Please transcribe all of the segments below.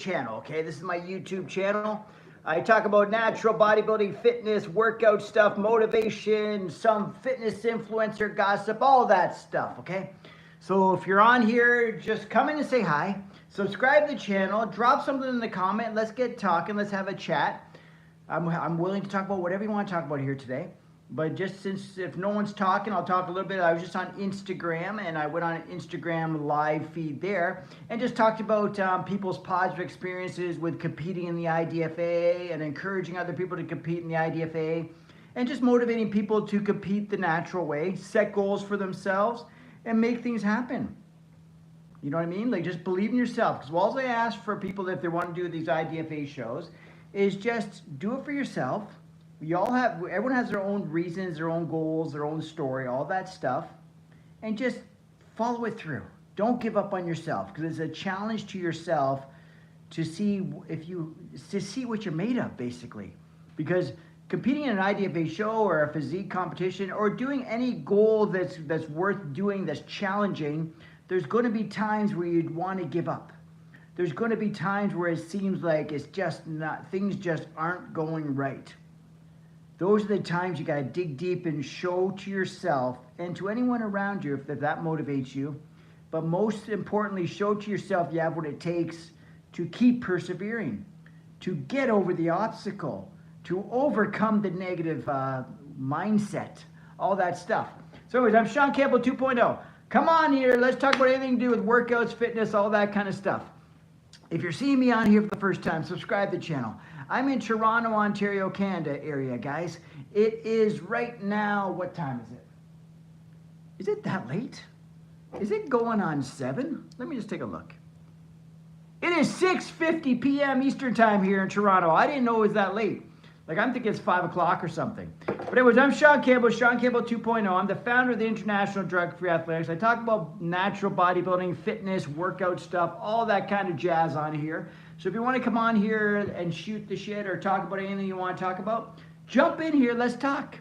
channel, okay? This is my YouTube channel. I talk about natural bodybuilding, fitness, workout stuff, motivation, some fitness influencer gossip, all that stuff, okay? So if you're on here, just come in and say hi. Subscribe to the channel, drop something in the comment, let's get talking, let's have a chat. I'm willing to talk about whatever you want to talk about here today. But just since if no one's talking, I'll talk a little bit. I was just on Instagram, and I went on an Instagram live feed there and just talked about people's positive experiences with competing in the IDFA and encouraging other people to compete in the IDFA and just motivating people to compete the natural way, set goals for themselves, and make things happen. You know what I mean? Like, just believe in yourself. Because all I ask for people if they want to do these IDFA shows is just do it for yourself. Everyone has their own reasons, their own goals, their own story, all that stuff. And just follow it through. Don't give up on yourself, because it's a challenge to yourself to see what you're made of, basically. Because competing in an IDFA show or a physique competition or doing any goal that's worth doing, that's challenging, there's going to be times where you'd want to give up. There's going to be times where it seems like it's just not, things just aren't going right. Those are the times you got to dig deep and show to yourself and to anyone around you if that motivates you. But most importantly, show to yourself you have what it takes to keep persevering, to get over the obstacle, to overcome the negative mindset, all that stuff. So anyways, I'm Shaun Campbell 2.0. Come on here, let's talk about anything to do with workouts, fitness, all that kind of stuff. If you're seeing me on here for the first time, subscribe to the channel. I'm in Toronto, Ontario, Canada area, guys. It is right now, what time is it? Is it that late? Is it going on 7? Let me just take a look. It is 6:50 p.m. Eastern time here in Toronto. I didn't know it was that late. Like, I'm thinking it's 5 o'clock or something. But anyways, I'm Shaun Campbell, Shaun Campbell 2.0. I'm the founder of the International Drug-Free Athletics. I talk about natural bodybuilding, fitness, workout stuff, all that kind of jazz on here. So if you want to come on here and shoot the shit or talk about anything you want to talk about, jump in here, let's talk.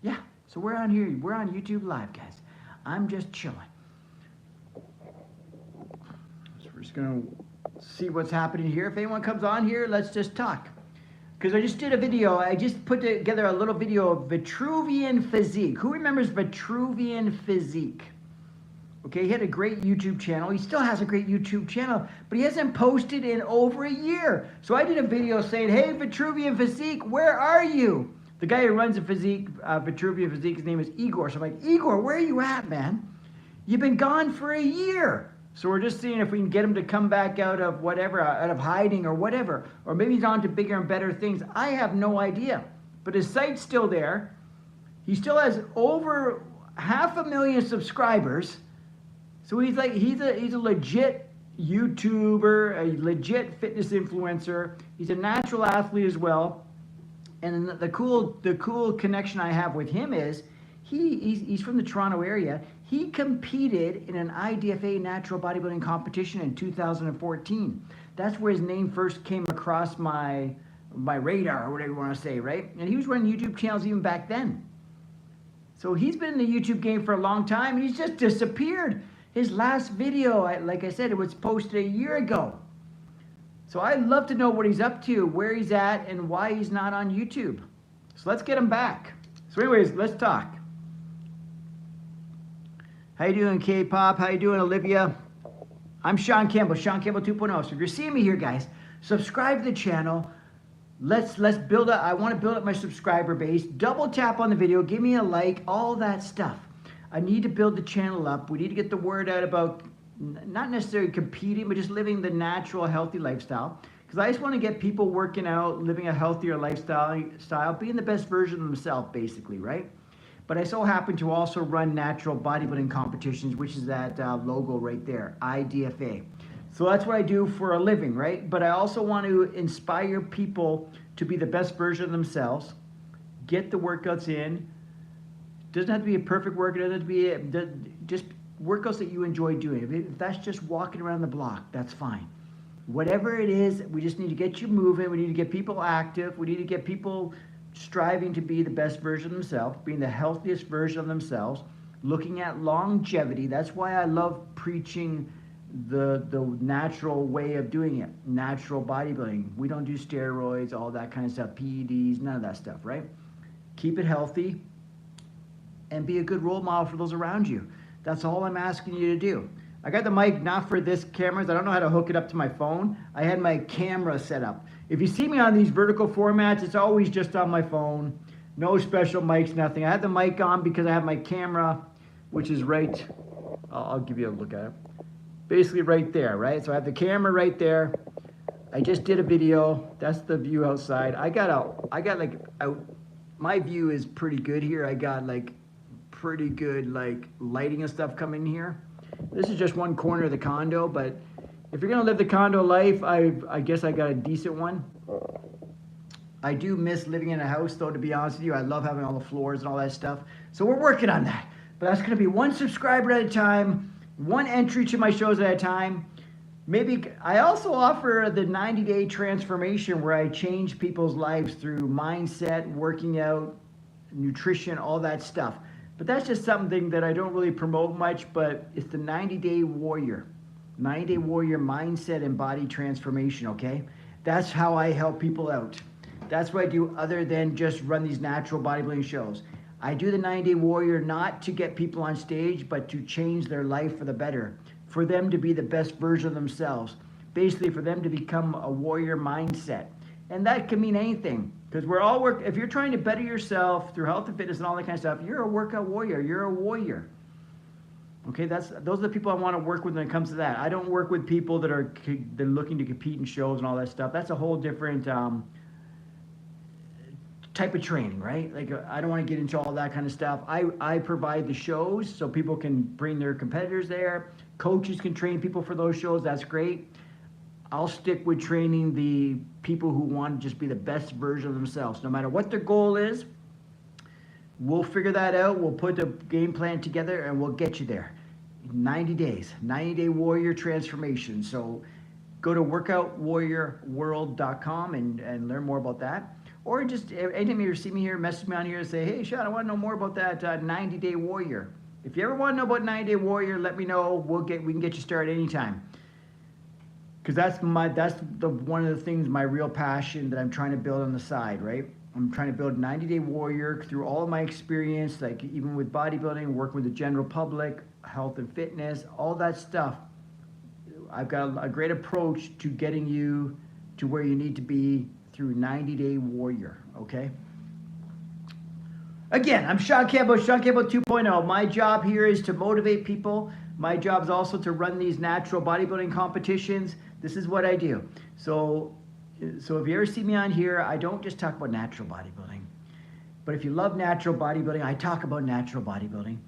Yeah, so we're on here. We're on YouTube Live, guys. I'm just chilling. So we're just going to see what's happening here. If anyone comes on here, let's just talk. Because I just did a video, I just put together a little video of Vitruvian Physique. Who remembers Vitruvian Physique? Okay, he had a great YouTube channel. He still has a great YouTube channel, but he hasn't posted in over a year. So I did a video saying, hey, Vitruvian Physique, where are you? The guy who runs the Vitruvian Physique, his name is Igor. So I'm like, Igor, where are you at, man? You've been gone for a year. So we're just seeing if we can get him to come back out of whatever, out of hiding or whatever. Or maybe he's on to bigger and better things. I have no idea. But his site's still there. He still has over 500,000 subscribers. So he's a legit YouTuber, a legit fitness influencer. He's a natural athlete as well. And the cool connection I have with him is he's from the Toronto area. He competed in an IDFA natural bodybuilding competition in 2014. That's where his name first came across my radar, or whatever you want to say, right? And he was running YouTube channels even back then. So he's been in the YouTube game for a long time, and he's just disappeared. His last video, like I said, it was posted a year ago. So I'd love to know what he's up to, where he's at, and why he's not on YouTube. So let's get him back. So anyways, let's talk. How you doing, K-Pop? How you doing, Olivia? I'm Shaun Campbell, Shaun Campbell 2.0. So if you're seeing me here, guys, subscribe to the channel. Let's build up. I want to build up my subscriber base. Double tap on the video. Give me a like. All that stuff. I need to build the channel up. We need to get the word out about not necessarily competing, but just living the natural, healthy lifestyle. Because I just want to get people working out, living a healthier lifestyle, being the best version of themselves, basically, right? But I so happen to also run natural bodybuilding competitions, which is that logo right there, IDFA. So that's what I do for a living, right? But I also want to inspire people to be the best version of themselves, get the workouts in. Doesn't have to be a perfect workout. It doesn't have to be just workouts that you enjoy doing. If that's just walking around the block, that's fine. Whatever it is, we just need to get you moving. We need to get people active. We need to get people striving to be the best version of themselves, being the healthiest version of themselves, looking at longevity. That's why I love preaching the natural way of doing it, natural bodybuilding. We don't do steroids, all that kind of stuff, PEDs, none of that stuff, right? Keep it healthy and be a good role model for those around you. That's all I'm asking you to do. I got the mic not for this cameras. I don't know how to hook it up to my phone. I had my camera set up. If you see me on these vertical formats, it's always just on my phone. No special mics, nothing. I had the mic on because I have my camera, which is right, I'll give you a look at it. Basically right there, right? So I have the camera right there. I just did a video. That's the view outside. My view is pretty good here. I got like pretty good like lighting and stuff coming here. This is just one corner of the condo, but if you're gonna live the condo life, I guess I got a decent one. I do miss living in a house though, to be honest with you. I love having all the floors and all that stuff. So we're working on that. But that's gonna be one subscriber at a time, one entry to my shows at a time. Maybe I also offer the 90-day transformation where I change people's lives through mindset, working out, nutrition, all that stuff. But that's just something that I don't really promote much, but it's the 90-day warrior. 90-day warrior mindset and body transformation, okay? That's how I help people out. That's what I do other than just run these natural bodybuilding shows. I do the 90-day warrior not to get people on stage, but to change their life for the better, for them to be the best version of themselves. Basically, for them to become a warrior mindset. And that can mean anything, because we're all if you're trying to better yourself through health and fitness and all that kind of stuff, you're a workout warrior, you're a warrior. Okay, those are the people I want to work with when it comes to that. I don't work with people that are looking to compete in shows and all that stuff. That's a whole different type of training, right? Like I don't want to get into all that kind of stuff. I provide the shows so people can bring their competitors there. Coaches can train people for those shows. That's great. I'll stick with training the people who want to just be the best version of themselves. No matter what their goal is, we'll figure that out. We'll put the game plan together and we'll get you there. 90 days, 90-day warrior transformation. So go to workoutwarriorworld.com and learn more about that. Or just anytime you see me here, message me on here and say, hey, Shaun, I want to know more about that 90-day warrior. If you ever want to know about 90-day warrior, let me know. We can get you started anytime. Because that's one of the things, my real passion that I'm trying to build on the side, right? I'm trying to build a 90-day warrior through all of my experience, like even with bodybuilding, working with the general public, health and fitness, all that stuff. I've got a great approach to getting you to where you need to be through 90-day warrior, okay? Again, I'm Shaun Campbell, Shaun Campbell 2.0. My job here is to motivate people. My job is also to run these natural bodybuilding competitions. This is what I do. So if you ever see me on here, I don't just talk about natural bodybuilding. But if you love natural bodybuilding, I talk about natural bodybuilding.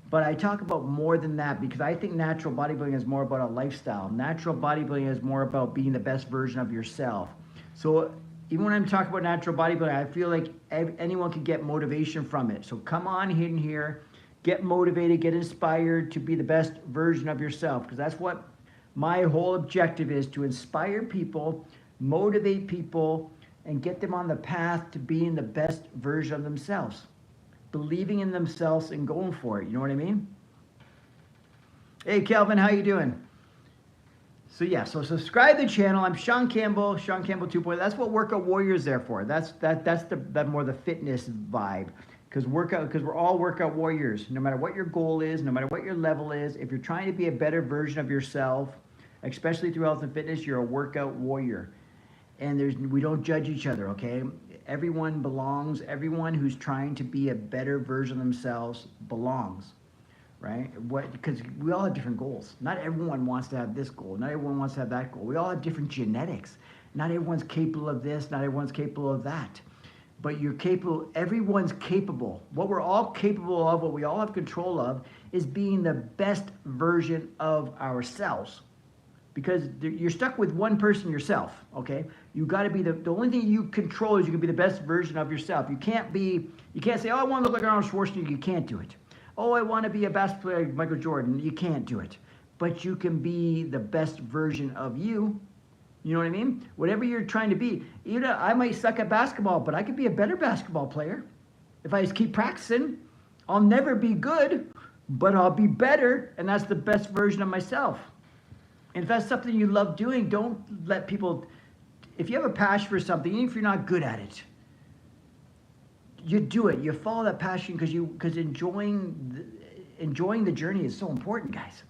But I talk about more than that because I think natural bodybuilding is more about a lifestyle. Natural bodybuilding is more about being the best version of yourself. So even when I'm talking about natural bodybuilding, I feel like anyone can get motivation from it. So come on in here, get motivated, get inspired to be the best version of yourself. Because that's what my whole objective is, to inspire people, motivate people, and get them on the path to being the best version of themselves. Believing in themselves and going for it. You know what I mean? Hey, Kelvin, how you doing? So yeah, so subscribe to the channel. I'm Shaun Campbell, Shaun Campbell 2.0. That's what Workout Warrior is there for. That's the more the fitness vibe. Because we're all workout warriors. No matter what your goal is, no matter what your level is, if you're trying to be a better version of yourself, especially through health and fitness, you're a workout warrior. And we don't judge each other, okay? Everyone belongs. Everyone who's trying to be a better version of themselves belongs, right? Because we all have different goals. Not everyone wants to have this goal. Not everyone wants to have that goal. We all have different genetics. Not everyone's capable of this. Not everyone's capable of that. But you're capable, everyone's capable. What we're all capable of, what we all have control of, is being the best version of ourselves. Because you're stuck with one person yourself, okay? You gotta be the only thing you control is you can be the best version of yourself. You can't say, oh, I wanna look like Arnold Schwarzenegger. You can't do it. Oh, I wanna be a basketball player like Michael Jordan. You can't do it. But you can be the best version of you. You know what I mean? Whatever you're trying to be. I might suck at basketball, but I could be a better basketball player. If I just keep practicing, I'll never be good, but I'll be better, and that's the best version of myself. And if that's something you love doing, don't let people, if you have a passion for something, even if you're not good at it, you do it. You follow that passion because enjoying the journey is so important, guys.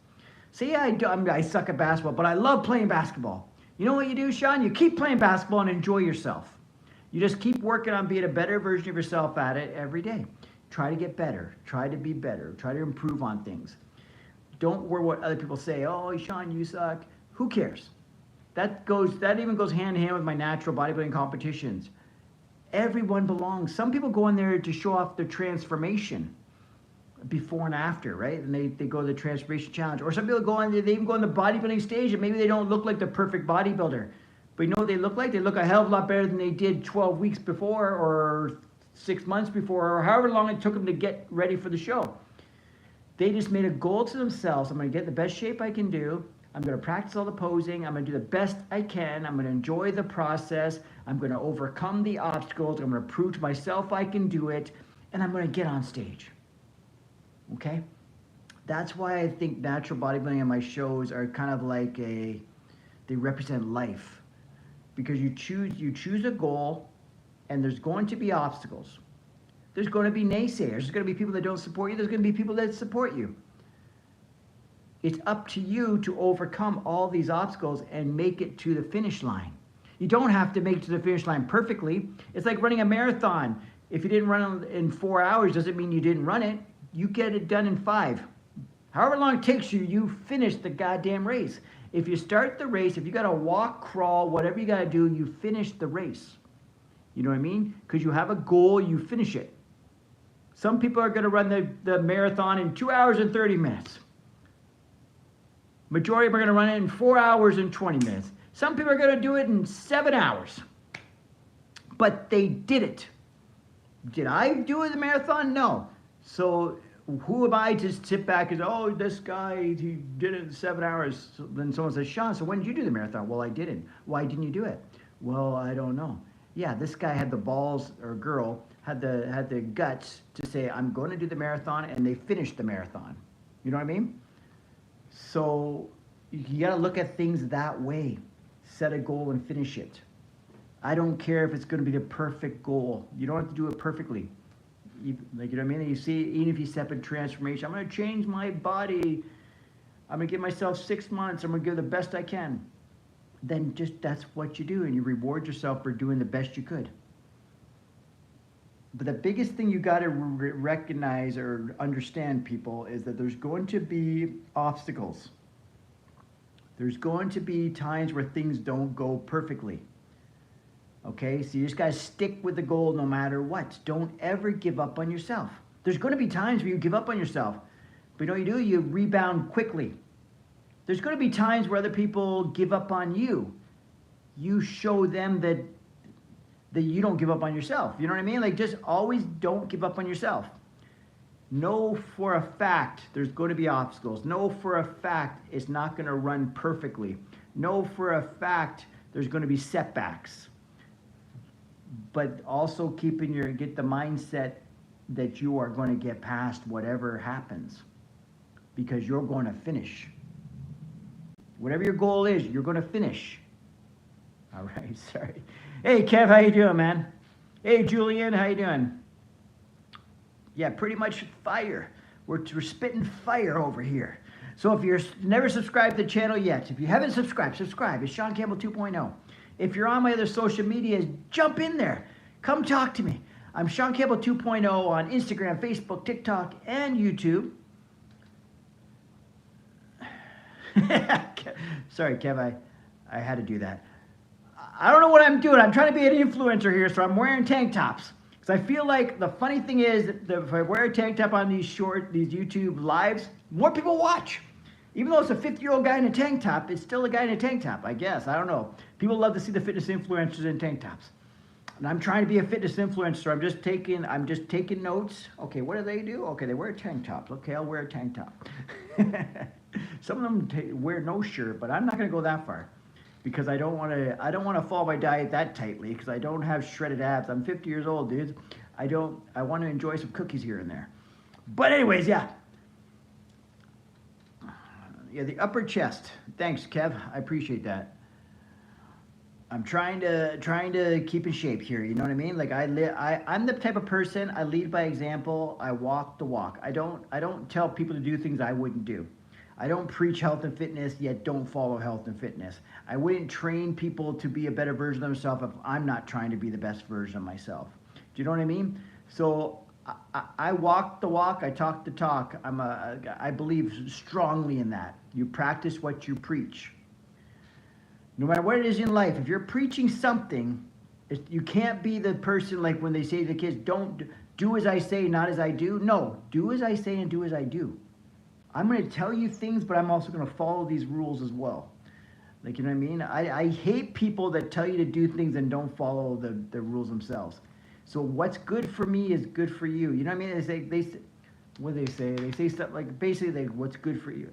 Say I suck at basketball, but I love playing basketball. You know what you do, Shaun? You keep playing basketball and enjoy yourself. You just keep working on being a better version of yourself at it every day. Try to get better. Try to be better. Try to improve on things. Don't worry what other people say. Oh, Shaun, you suck. Who cares? That even goes hand in hand with my natural bodybuilding competitions. Everyone belongs. Some people go in there to show off their transformation before and after, right? And they go to the transformation challenge. Or some people go on, they even go on the bodybuilding stage and maybe they don't look like the perfect bodybuilder. But you know what they look like? They look a hell of a lot better than they did 12 weeks before or 6 months before or however long it took them to get ready for the show. They just made a goal to themselves. I'm going to get the best shape I can do. I'm going to practice all the posing. I'm going to do the best I can. I'm going to enjoy the process. I'm going to overcome the obstacles. I'm going to prove to myself I can do it. And I'm going to get on stage. Okay? That's why I think natural bodybuilding and my shows are kind of like they represent life. Because you choose a goal and there's going to be obstacles. There's going to be naysayers. There's going to be people that don't support you. There's going to be people that support you. It's up to you to overcome all these obstacles and make it to the finish line. You don't have to make it to the finish line perfectly. It's like running a marathon. If you didn't run in 4 hours, doesn't mean you didn't run it. You get it done in 5. However long it takes you, you finish the goddamn race. If you start the race, if you got to walk, crawl, whatever you got to do, you finish the race. You know what I mean? Because you have a goal, you finish it. Some people are going to run the marathon in 2 hours and 30 minutes. Majority of them are going to run it in 4 hours and 20 minutes. Some people are going to do it in 7 hours. But they did it. Did I do the marathon? No. So who am I to sit back and say, oh, this guy, he did it in 7 hours. So then someone says, Shaun, so when did you do the marathon? Well, I didn't. Why didn't you do it? Well, I don't know. Yeah, this guy had the balls, or girl, had the guts to say, I'm going to do the marathon, and they finished the marathon. You know what I mean? So you got to look at things that way. Set a goal and finish it. I don't care if it's going to be the perfect goal. You don't have to do it perfectly. You know what I mean? And you see, even if you step in transformation, I'm going to change my body. I'm going to give myself 6 months. I'm going to give the best I can. Then just that's what you do, and you reward yourself for doing the best you could. But the biggest thing you got to recognize or understand, people, is that there's going to be obstacles. There's going to be times where things don't go perfectly. Okay, so you just got to stick with the goal no matter what. Don't ever give up on yourself. There's going to be times where you give up on yourself. But you know what you do? You rebound quickly. There's going to be times where other people give up on you. You show them that you don't give up on yourself. You know what I mean? Like, just always don't give up on yourself. Know for a fact there's going to be obstacles. Know for a fact it's not going to run perfectly. Know for a fact there's going to be setbacks. But also get the mindset that you are going to get past whatever happens, because you're going to finish. Whatever your goal is, you're going to finish. All right, sorry. Hey, Kev, how you doing, man? Hey, Julian, how you doing? Yeah, pretty much fire. We're spitting fire over here. So if you're never subscribed to the channel yet, if you haven't subscribed, subscribe. It's Shaun Campbell 2.0. If you're on my other social medias, jump in there. Come talk to me. I'm Shaun Campbell 2.0 on Instagram, Facebook, TikTok, and YouTube. Sorry, Kev, I had to do that. I don't know what I'm doing. I'm trying to be an influencer here, so I'm wearing tank tops. Because I feel like the funny thing is that if I wear a tank top on these YouTube lives, more people watch. Even though it's a 50-year-old guy in a tank top, it's still a guy in a tank top, I guess. I don't know. People love to see the fitness influencers in tank tops. And I'm trying to be a fitness influencer. I'm just taking notes. Okay, what do they do? Okay, they wear tank tops. Okay, I'll wear a tank top. Some of them wear no shirt, but I'm not going to go that far, because I don't want to follow my diet that tightly, because I don't have shredded abs. I'm 50 years old, dudes. I want to enjoy some cookies here and there. But anyways, yeah. Yeah, the upper chest. Thanks, Kev. I appreciate that. I'm trying to keep in shape here. You know what I mean? Like I'm the type of person, I lead by example. I walk the walk. I don't tell people to do things I wouldn't do. I don't preach health and fitness yet don't follow health and fitness. I wouldn't train people to be a better version of themselves if I'm not trying to be the best version of myself. Do you know what I mean? So I walk the walk, I talk the talk. I believe strongly in that. You practice what you preach. No matter what it is in life, if you're preaching something, you can't be the person like when they say to the kids, don't do as I say, not as I do. No, do as I say and do as I do. I'm going to tell you things, but I'm also going to follow these rules as well. Like, you know what I mean? I hate people that tell you to do things and don't follow the rules themselves. So what's good for me is good for you. You know what I mean? What do they say? They say stuff like, basically, what's good for you.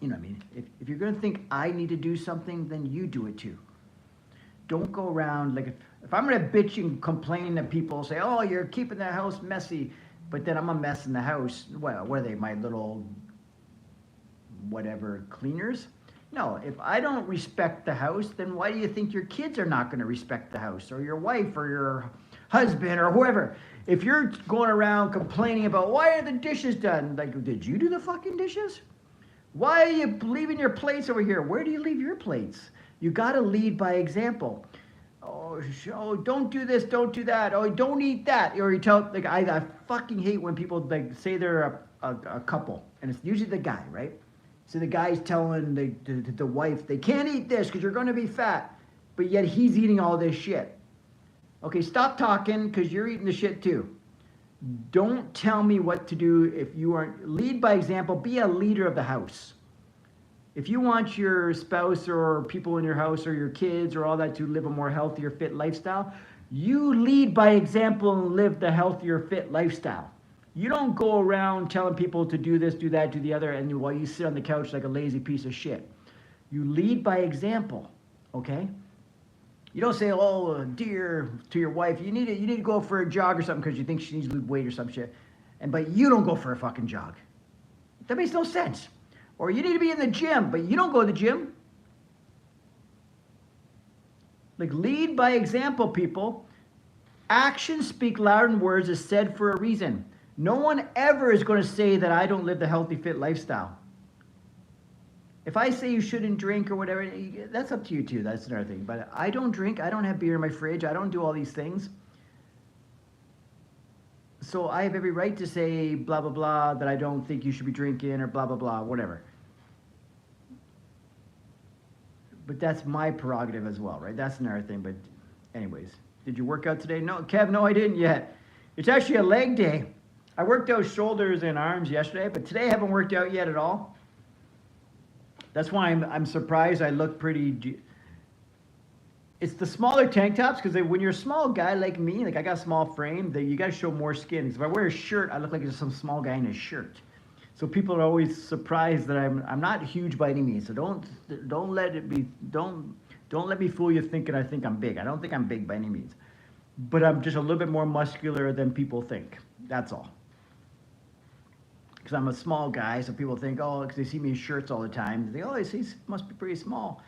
You know what I mean? If you're going to think I need to do something, then you do it too. Don't go around, like if I'm going to bitch and complain that people say, oh, you're keeping the house messy, but then I'm a mess in the house. Well, what are they, my little whatever cleaners? No, if I don't respect the house, then why do you think your kids are not going to respect the house, or your wife, or your husband, or whoever? If you're going around complaining about, why are the dishes done? Like, did you do the fucking dishes? Why are you leaving your plates over here? Where do you leave your plates? You got to lead by example. Oh, don't do this, don't do that. Oh, don't eat that. Or you tell, like, I fucking hate when people like say they're a couple, and it's usually the guy, right? So the guy's telling the wife, they can't eat this because you're going to be fat, but yet he's eating all this shit. Okay, stop talking because you're eating the shit too. Don't tell me what to do if you aren't. Lead by example. Be a leader of the house. If you want your spouse or people in your house or your kids or all that to live a more healthier, fit lifestyle, you lead by example and live the healthier, fit lifestyle. You don't go around telling people to do this, do that, do the other, and while you sit on the couch like a lazy piece of shit. You lead by example, okay? You don't say, oh, dear, to your wife, you need to go for a jog or something because you think she needs to lose weight or some shit. But you don't go for a fucking jog. That makes no sense. Or you need to be in the gym, but you don't go to the gym. Like, lead by example, people. Actions speak louder than words is said for a reason. No one ever is going to say that I don't live the healthy, fit lifestyle. If I say you shouldn't drink or whatever, that's up to you too. That's another thing. But I don't drink. I don't have beer in my fridge. I don't do all these things. So I have every right to say blah, blah, blah, that I don't think you should be drinking or blah, blah, blah, whatever. But that's my prerogative as well, right? That's another thing. But anyways, did you work out today? No, Kev, no, I didn't yet. It's actually a leg day. I worked out shoulders and arms yesterday, but today I haven't worked out yet at all. That's why I'm surprised I look pretty. It's the smaller tank tops, because when you're a small guy like me, like I got a small frame, you got to show more skin. If I wear a shirt, I look like some small guy in a shirt. So people are always surprised that I'm not huge by any means. So don't let me fool you thinking I think I'm big. I don't think I'm big by any means, but I'm just a little bit more muscular than people think. That's all. Because I'm a small guy, so people think, oh, because they see me in shirts all the time, they think, oh, he must be pretty small.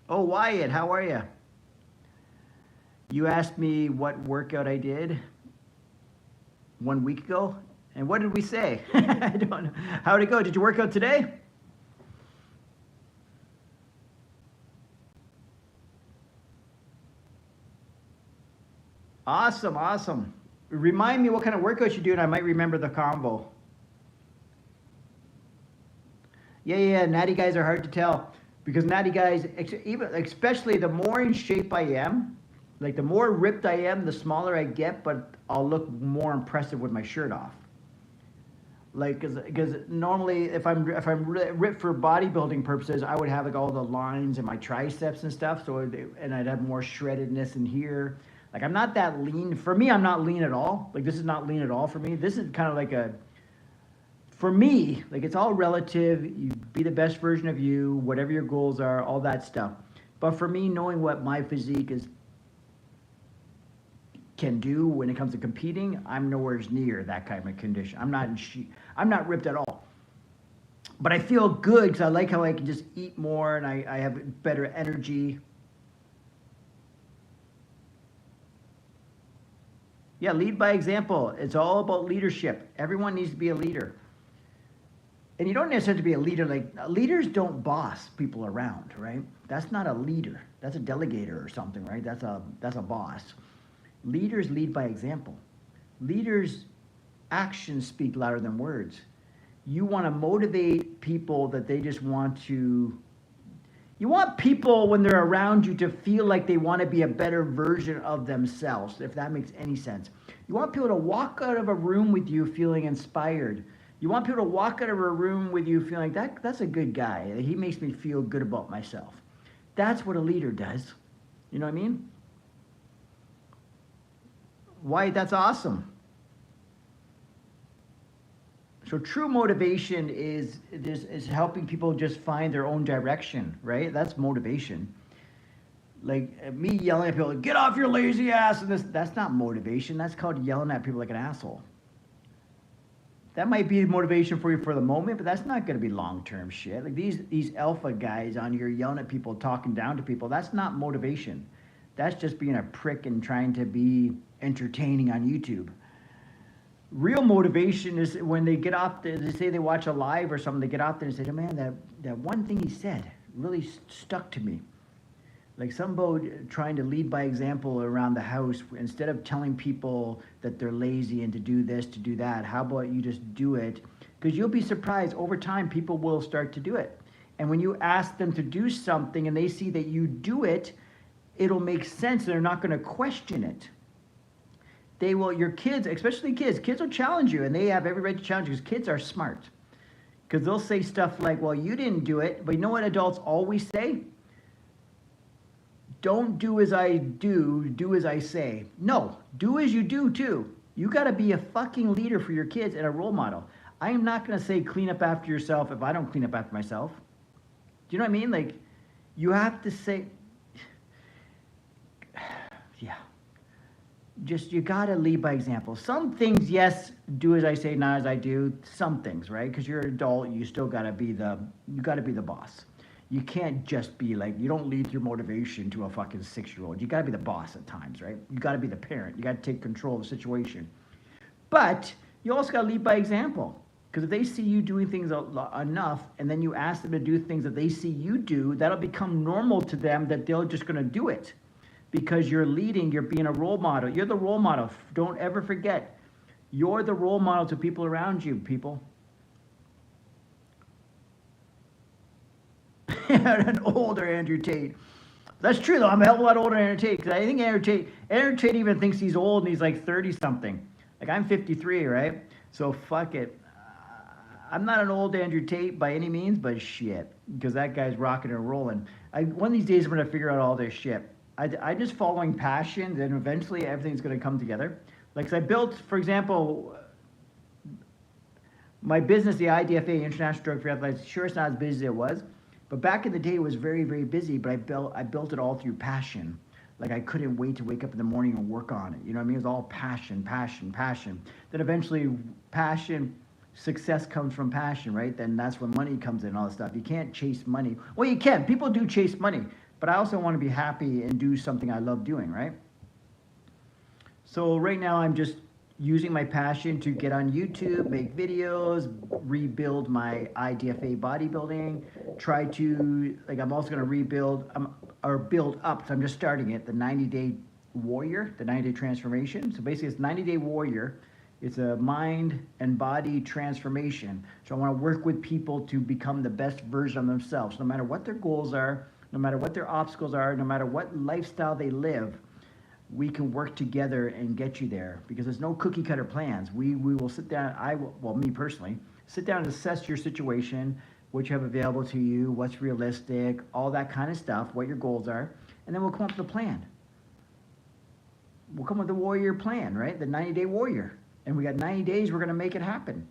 Oh, Wyatt, how are you? You asked me what workout I did 1 week ago, and what did we say? I don't know. How'd it go? Did you work out today? Awesome, awesome. Remind me what kind of workouts you do, and I might remember the combo. Yeah, natty guys are hard to tell, because natty guys, even especially the more in shape I am, like the more ripped I am, the smaller I get, but I'll look more impressive with my shirt off. Like, because normally if I'm ripped for bodybuilding purposes, I would have like all the lines in my triceps and stuff. So and I'd have more shreddedness in here. Like, I'm not that lean. For me, I'm not lean at all. Like, this is not lean at all for me. This is kind of like for me, like, it's all relative. You be the best version of you, whatever your goals are, all that stuff. But for me, knowing what my physique is can do when it comes to competing, I'm nowhere near that kind of condition. I'm not ripped at all. But I feel good because I like how I can just eat more and I have better energy. Yeah, lead by example. It's all about leadership. Everyone needs to be a leader. And you don't necessarily have to be a leader. Like, leaders don't boss people around, right? That's not a leader. That's a delegator or something, right? That's a boss. Leaders lead by example. Leaders' actions speak louder than words. You want to motivate people that they just want to... You want people, when they're around you, to feel like they want to be a better version of themselves, if that makes any sense. You want people to walk out of a room with you feeling inspired. You want people to walk out of a room with you feeling like, that's a good guy. He makes me feel good about myself. That's what a leader does. You know what I mean? Why, that's awesome. So true motivation is helping people just find their own direction, right? That's motivation. Like me yelling at people, get off your lazy ass, and that's not motivation. That's called yelling at people like an asshole. That might be motivation for you for the moment, but that's not going to be long-term shit. Like these alpha guys on here yelling at people, talking down to people, that's not motivation. That's just being a prick and trying to be entertaining on YouTube. Real motivation is when they get off, they say they watch a live or something, they get off there and say, oh, man, that one thing he said really stuck to me. Like somebody trying to lead by example around the house, instead of telling people that they're lazy and to do this, to do that, how about you just do it? Because you'll be surprised, over time, people will start to do it. And when you ask them to do something and they see that you do it, it'll make sense. They're not going to question it. They will, your kids, especially kids will challenge you, and they have every right to challenge you because kids are smart. Because they'll say stuff like, well, you didn't do it, but you know what adults always say? Don't do as I do, do as I say. No, do as you do too. You got to be a fucking leader for your kids and a role model. I am not going to say clean up after yourself if I don't clean up after myself. Do you know what I mean? Like, you have to say, yeah. Just, you got to lead by example. Some things, yes, do as I say, not as I do. Some things, right? Because you're an adult, you still got to be the boss. You can't just be like, you don't lead through motivation to a fucking 6-year-old. You got to be the boss at times, right? You got to be the parent. You got to take control of the situation. But you also got to lead by example. Because if they see you doing things enough, and then you ask them to do things that they see you do, that'll become normal to them, that they're just going to do it. Because you're leading, you're being a role model. You're the role model. Don't ever forget. You're the role model to people around you, people. An older Andrew Tate. That's true, though. I'm a hell of a lot older than Andrew Tate. Because I think Andrew Tate even thinks he's old and he's like 30-something. Like, I'm 53, right? So, fuck it. I'm not an old Andrew Tate by any means, but shit. Because that guy's rocking and rolling. One of these days, I'm going to figure out all this shit. I just following passion, then eventually everything's going to come together. Like, 'cause I built, for example, my business, the IDFA, International Drug Free Athletics. Sure, it's not as busy as it was, but back in the day, it was very, very busy. But I built it all through passion. Like, I couldn't wait to wake up in the morning and work on it. You know what I mean? It was all passion, passion, passion. Then eventually, passion, success comes from passion, right? Then that's when money comes in and all this stuff. You can't chase money. Well, you can. People do chase money. But I also want to be happy and do something I love doing, right? So right now I'm just using my passion to get on YouTube, make videos, rebuild my IDFA bodybuilding, try to, like, I'm also going to rebuild, or build up, so I'm just starting it, the 90-day warrior, the 90-day transformation. So basically it's 90-day warrior. It's a mind and body transformation. So I want to work with people to become the best version of themselves, no matter what their goals are, no matter what their obstacles are, no matter what lifestyle they live, we can work together and get you there, because there's no cookie cutter plans. We will sit down, well, me personally, sit down and assess your situation, what you have available to you, what's realistic, all that kind of stuff, what your goals are, and then we'll come up with a plan. We'll come up with the warrior plan, right? The 90-day warrior. And we got 90 days, we're gonna make it happen.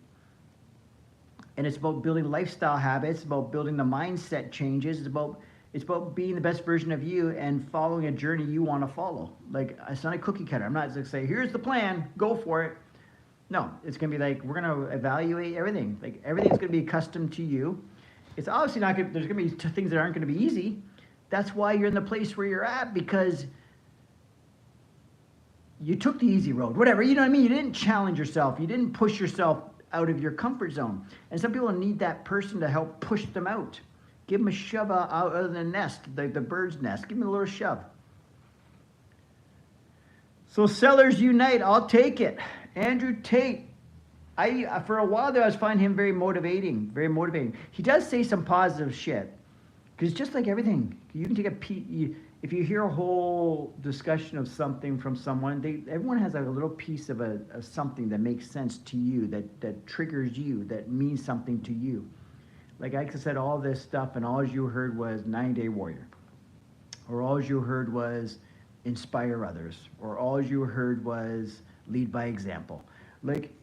And it's about building lifestyle habits, it's about building the mindset changes, it's about It's about being the best version of you and following a journey you want to follow. Like, it's not a cookie cutter. I'm not going to say, here's the plan, go for it. No, it's going to be like, we're going to evaluate everything. Like, everything's going to be custom to you. It's obviously not going to, there's going to be things that aren't going to be easy. That's why you're in the place where you're at, because you took the easy road, whatever, you know what I mean? You didn't challenge yourself. You didn't push yourself out of your comfort zone. And some people need that person to help push them out. Give them a shove out of the nest, the bird's nest. Give them a little shove. So sellers unite. I'll take it. Andrew Tate. For a while there, I was finding him very motivating. Very motivating. He does say some positive shit. Because just like everything, you can take a if you hear a whole discussion of something from someone, everyone has like a little piece of something that makes sense to you, that triggers you, that means something to you. Like I said, all this stuff, and all you heard was 90-day warrior, or all you heard was inspire others, or all you heard was lead by example. Like,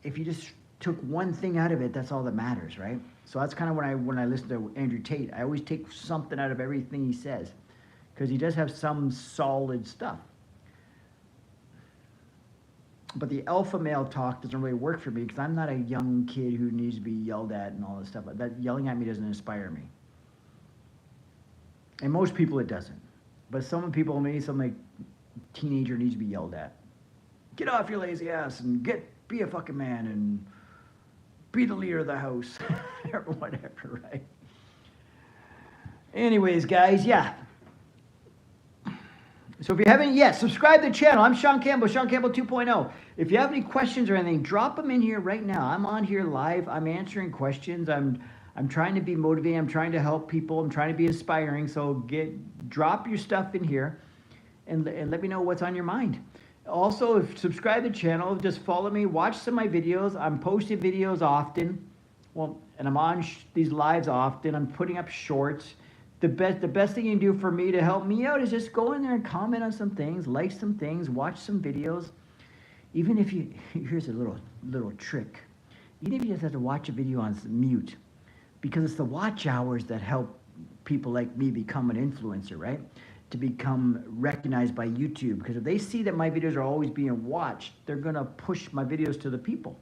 if you just took one thing out of it, that's all that matters, right? So that's kind of when I listen to Andrew Tate, I always take something out of everything he says, because he does have some solid stuff. But the alpha male talk doesn't really work for me, because I'm not a young kid who needs to be yelled at and all this stuff. That yelling at me doesn't inspire me. And most people it doesn't. But some people, maybe some like teenager needs to be yelled at. Get off your lazy ass and be a fucking man and be the leader of the house or whatever, right? Anyways, guys, yeah. So if you haven't yet, subscribe to the channel. I'm Shaun Campbell, Shaun Campbell 2.0. If you have any questions or anything, drop them in here right now. I'm on here live. I'm answering questions. I'm trying to be motivating. I'm trying to help people. I'm trying to be inspiring. So drop your stuff in here and let me know what's on your mind. Also, subscribe to the channel. Just follow me. Watch some of my videos. I'm posting videos often. Well, and I'm on these lives often. I'm putting up shorts. The best thing you can do for me to help me out is just go in there and comment on some things, like some things, watch some videos. Even if here's a little trick. Even if you just have to watch a video on mute, because it's the watch hours that help people like me become an influencer, right? To become recognized by YouTube. Because if they see that my videos are always being watched, they're gonna push my videos to the people.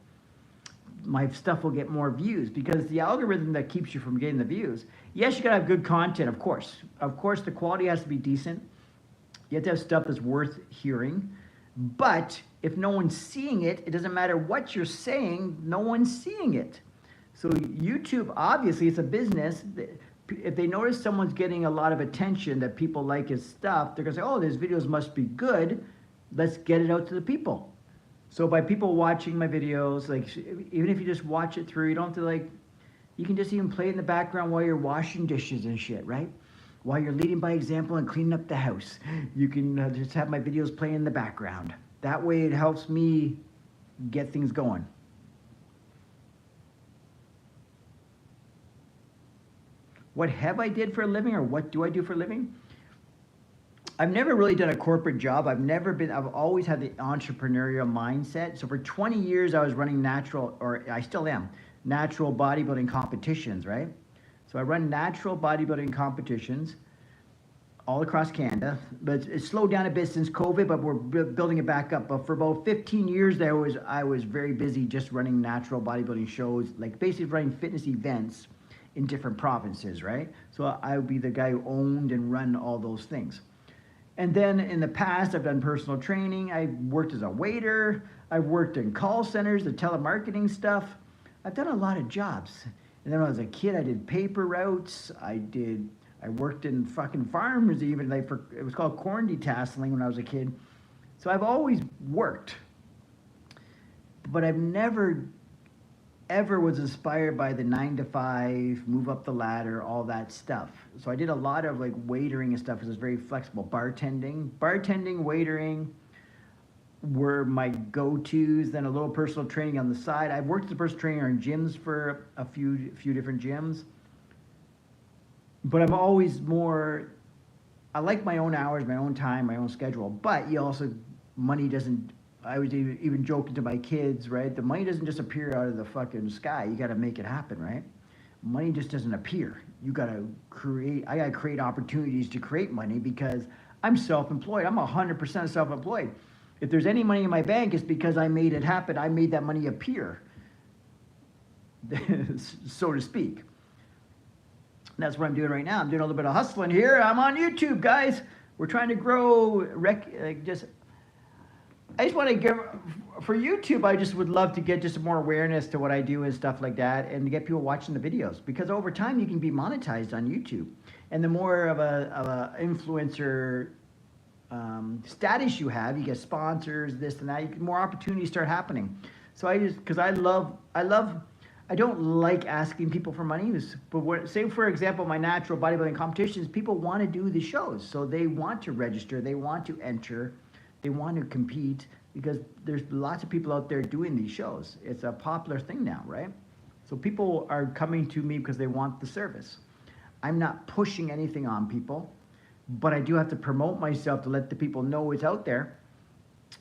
My stuff will get more views, because the algorithm that keeps you from getting the views. Yes, you gotta have good content, of course. Of course, the quality has to be decent. You have to have stuff that's worth hearing. But if no one's seeing it, it doesn't matter what you're saying, no one's seeing it. So YouTube, obviously, it's a business. If they notice someone's getting a lot of attention, that people like his stuff, they're gonna say, oh, these videos must be good. Let's get it out to the people. So by people watching my videos, like, even if you just watch it through, you don't have to, like, you can just even play it in the background while you're washing dishes and shit, right? While you're leading by example and cleaning up the house. You can just have my videos play in the background. That way it helps me get things going. What have I did for a living, or what do I do for a living? I've never really done a corporate job. I've always had the entrepreneurial mindset. So for 20 years, I was running natural, or I still am, natural bodybuilding competitions, right? So I run natural bodybuilding competitions all across Canada, but it's slowed down a bit since COVID, but we're building it back up. But for about 15 years there, I was very busy just running natural bodybuilding shows, like basically running fitness events in different provinces, right? So I would be the guy who owned and run all those things. And then in the past, I've done personal training. I worked as a waiter. I've worked in call centers, the telemarketing stuff. I've done a lot of jobs. And then when I was a kid, I did paper routes. I worked in fucking farms even. It was called corn detasseling when I was a kid. So I've always worked. But I've never, ever was inspired by the 9-to-5, move up the ladder, all that stuff. So I did a lot of like waitering and stuff because it's very flexible. Bartending, waitering were my go-tos. Then a little personal training on the side. I've worked as a personal trainer in gyms for a few different gyms. But I'm always more, I like my own hours, my own time, my own schedule. But you also, money doesn't, I was even joking to my kids, right? The money doesn't just appear out of the fucking sky. You got to make it happen, right? money just doesn't appear. You gotta create, I gotta create opportunities to create money because I'm self-employed. I'm 100% self-employed. If there's any money in my bank, it's because I made it happen. I made that money appear, so to speak. And that's what I'm doing right now. I'm doing a little bit of hustling here. I'm on YouTube, guys. We're trying to grow, I just want to give, for YouTube, I just would love to get just more awareness to what I do and stuff like that, and to get people watching the videos, because over time you can be monetized on YouTube. And the more of a influencer status you have, you get sponsors, this and that, you get more opportunities start happening. So because I don't like asking people for money, but say for example, my natural bodybuilding competitions, people want to do the shows. So they want to register, they want to enter, they want to compete, because there's lots of people out there doing these shows. It's a popular thing now, right? So people are coming to me because they want the service. I'm not pushing anything on people, but I do have to promote myself to let the people know it's out there.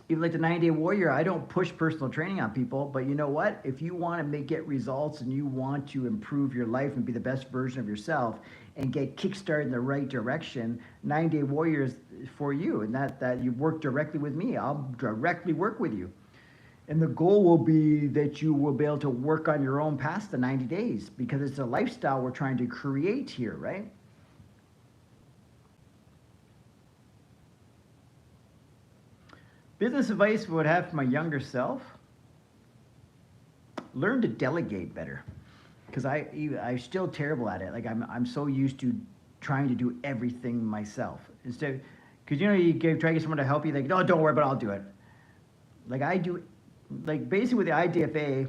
Even like the 90-Day Warrior, I don't push personal training on people, but you know what? If you want to get results and you want to improve your life and be the best version of yourself and get kickstarted in the right direction, 90-Day Warrior is for you. And that you work directly with me. I'll directly work with you. And the goal will be that you will be able to work on your own past the 90 days, because it's a lifestyle we're trying to create here, right? Business advice I would have for my younger self: learn to delegate better, because I'm still terrible at it. Like I'm so used to trying to do everything myself instead, because you try to get someone to help you, like, no, don't worry, but I'll do it. Like I do, like basically with the IDFA,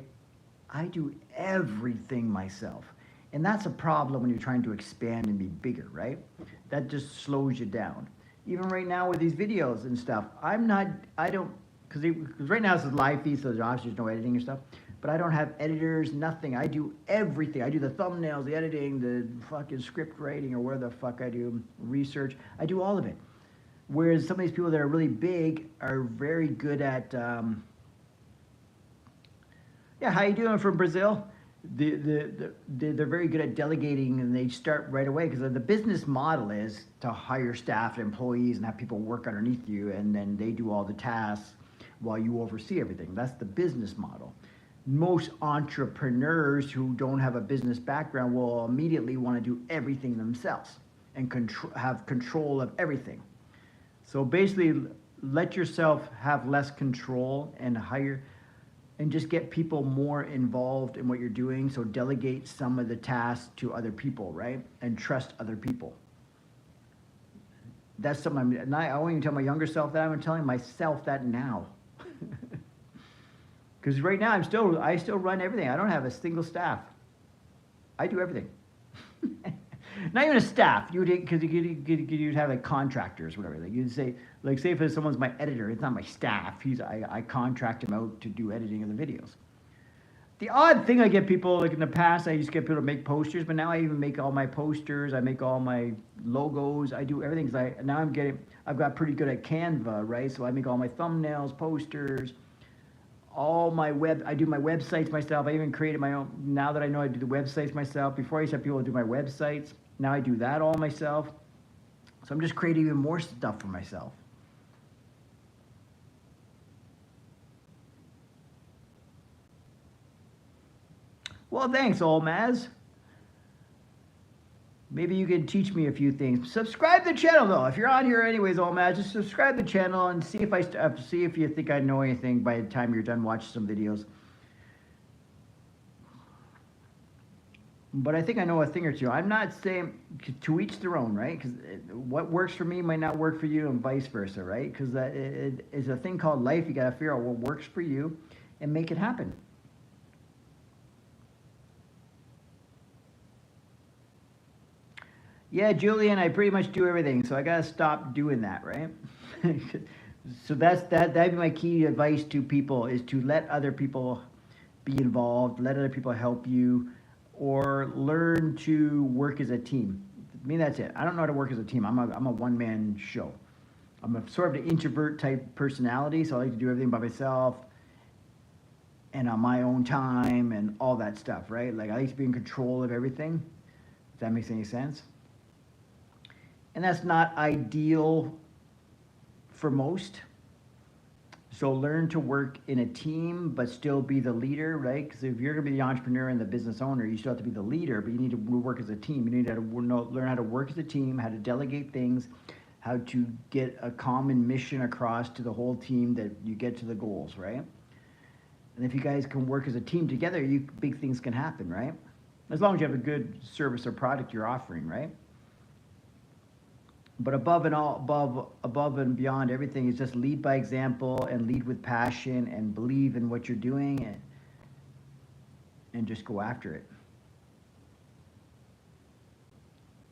I do everything myself, and that's a problem when you're trying to expand and be bigger, right? That just slows you down. Even right now with these videos and stuff, because right now this is live feed, so there's obviously no editing and stuff, but I don't have editors, nothing. I do everything. I do the thumbnails, the editing, the fucking script writing, or where the fuck I do research. I do all of it. Whereas some of these people that are really big are very good at, yeah, how you doing from Brazil? They're very good at delegating, and they start right away, because the business model is to hire staff and employees and have people work underneath you, and then they do all the tasks while you oversee everything. That's the business model. Most entrepreneurs who don't have a business background will immediately want to do everything themselves and have control of everything. So basically, let yourself have less control and just get people more involved in what you're doing. So delegate some of the tasks to other people, right? And trust other people. That's something I won't even tell my younger self that. I'm telling myself that now. Because right now I still run everything. I don't have a single staff. I do everything. Not even a staff. Because you'd have like contractors, whatever. Like you'd say, say if someone's my editor, it's not my staff. I contract him out to do editing of the videos. The odd thing I get people, like in the past, I used to get people to make posters, but now I even make all my posters. I make all my logos. I do everything. I've got pretty good at Canva, right? So I make all my thumbnails, posters, I do my websites myself. I even created my own. Now that I know I do the websites myself. Before I used to have people do my websites. Now I do that all myself. So I'm just creating even more stuff for myself. Well, thanks, old Maz. Maybe you can teach me a few things. Subscribe to the channel, though. If you're on here anyways, old Maz, just subscribe to the channel and see if you think I know anything by the time you're done watching some videos. But I think I know a thing or two. I'm not saying to each their own, right? Because what works for me might not work for you, and vice versa, right? Because it is a thing called life. You got to figure out what works for you and make it happen. Yeah, Julian, I pretty much do everything, so I got to stop doing that, right? So that'd be my key advice to people, is to let other people be involved, let other people help you, or learn to work as a team. I mean, that's it. I don't know how to work as a team. I'm a one-man show. I'm a sort of an introvert type personality, so I like to do everything by myself. and on my own time and all that stuff, right? Like I like to be in control of everything, if that makes any sense. And that's not ideal for most. So learn to work in a team, but still be the leader, right? Because if you're going to be the entrepreneur and the business owner, you still have to be the leader, but you need to work as a team. You need to learn how to work as a team, how to delegate things, how to get a common mission across to the whole team that you get to the goals, right? And if you guys can work as a team together, big things can happen, right? As long as you have a good service or product you're offering, right? But above and beyond everything is just lead by example and lead with passion and believe in what you're doing and just go after it.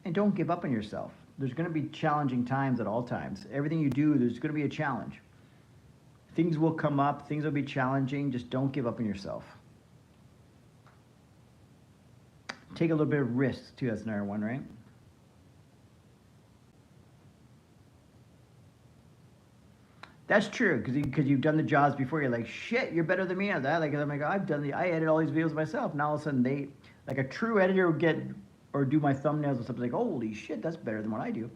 And don't give up on yourself. There's going to be challenging times at all times. Everything you do, there's going to be a challenge. Things will come up, things will be challenging, just don't give up on yourself. Take a little bit of risk too, that's another one, right? That's true, because you've done the jobs before. You're like, shit, you're better than me at that. Like, I'm like, I edit all these videos myself. Now all of a sudden like a true editor would get, or do my thumbnails and stuff, like, holy shit, that's better than what I do.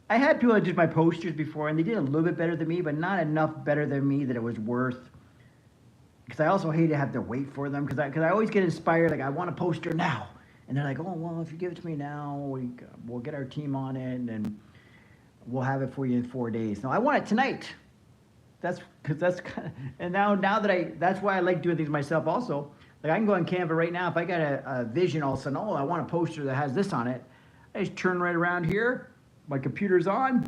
I had people that did my posters before, and they did a little bit better than me, but not enough better than me that it was worth. Because I also hate to have to wait for them, because I always get inspired, like, I want a poster now. And they're like, oh, well, if you give it to me now, we'll get our team on it, and we'll have it for you in 4 days. No, I want it tonight. That's kind of, and now that that's why I like doing things myself also. Like I can go on Canva right now. If I got a vision all of a sudden, oh, I want a poster that has this on it. I just turn right around here. My computer's on.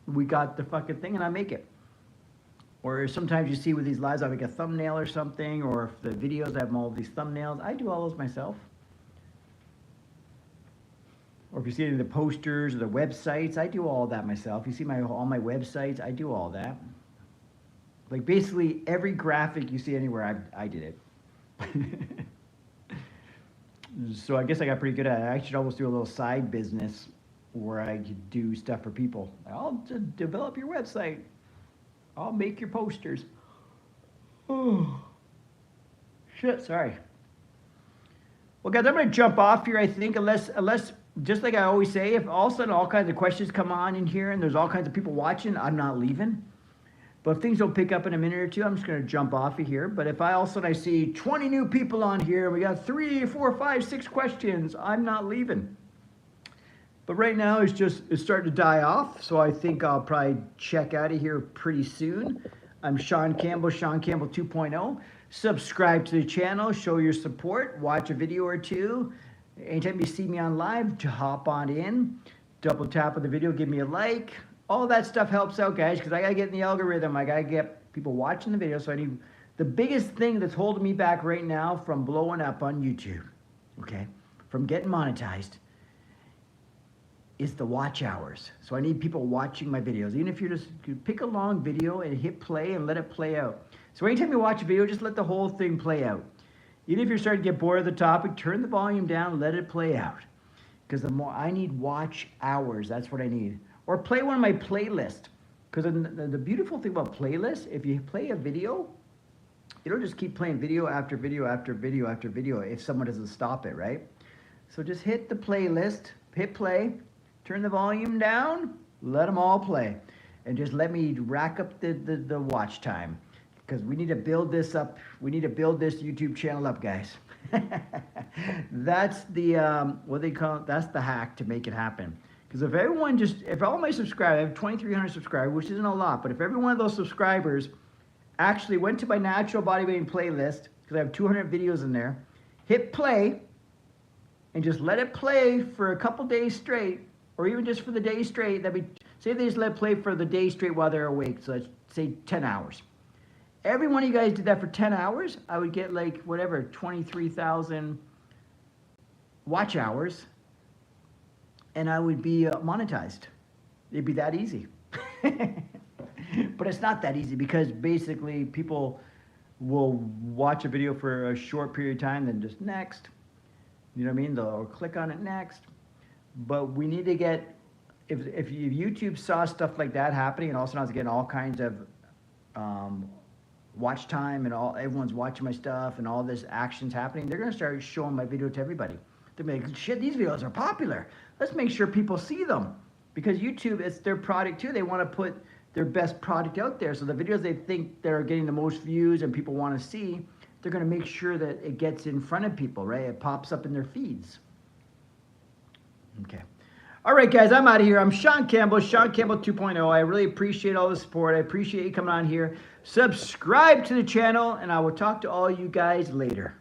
We got the fucking thing and I make it. Or sometimes you see with these lives, I make a thumbnail or something, or if the videos, I have all these thumbnails. I do all those myself. Or if you see any of the posters or the websites, I do all that myself. You see all my websites, I do all that. Like basically every graphic you see anywhere, I did it. So I guess I got pretty good at it. I should almost do a little side business where I could do stuff for people. I'll just develop your website. I'll make your posters. Oh, shit, sorry. Well, guys, I'm going to jump off here, I think, unless, just like I always say, if all of a sudden all kinds of questions come on in here and there's all kinds of people watching, I'm not leaving. But if things don't pick up in a minute or two, I'm just going to jump off of here. But if all of a sudden I see 20 new people on here and we got 3, 4, 5, 6 questions, I'm not leaving. But right now it's starting to die off, so I think I'll probably check out of here pretty soon. I'm Shaun Campbell, Shaun Campbell 2.0. Subscribe to the channel, show your support, watch a video or two. Anytime you see me on live, hop on in, double tap on the video, give me a like. All that stuff helps out, guys, because I got to get in the algorithm. I got to get people watching the video. So I need the biggest thing that's holding me back right now from blowing up on YouTube, okay, from getting monetized, is the watch hours. So I need people watching my videos. Even if you just pick a long video and hit play and let it play out. So anytime you watch a video, just let the whole thing play out. Even if you're starting to get bored of the topic, turn the volume down, let it play out. Because the more I need watch hours, that's what I need. Or play one of my playlists. Because the beautiful thing about playlists, if you play a video, it'll just keep playing video after video after video after video if someone doesn't stop it, right? So just hit the playlist, hit play, turn the volume down, let them all play. And just let me rack up the watch time. Because we need to build this up. We need to build this YouTube channel up, guys. That's the, what they call it, that's the hack to make it happen. Because if all my subscribers, I have 2,300 subscribers, which isn't a lot, but if every one of those subscribers actually went to my natural bodybuilding playlist, because I have 200 videos in there, hit play, and just let it play for a couple days straight, or even just for the day straight, say they just let it play for the day straight while they're awake, so let's say 10 hours. Every one of you guys did that for 10 hours, I would get like, whatever, 23,000 watch hours, and I would be monetized. It'd be that easy. But it's not that easy, because basically people will watch a video for a short period of time, then just next. You know what I mean? They'll click on it next. But we need to get, if YouTube saw stuff like that happening, and also now it's getting all kinds of watch time and everyone's watching my stuff and all this action's happening, they're going to start showing my video to everybody. They're like, shit, these videos are popular. Let's make sure people see them. Because YouTube, it's their product too. They want to put their best product out there. So the videos they think they're getting the most views and people want to see, they're going to make sure that it gets in front of people, right? It pops up in their feeds. Okay. All right, guys, I'm out of here. I'm Shaun Campbell, Shaun Campbell 2.0. I really appreciate all the support. I appreciate you coming on here. Subscribe to the channel, and I will talk to all you guys later.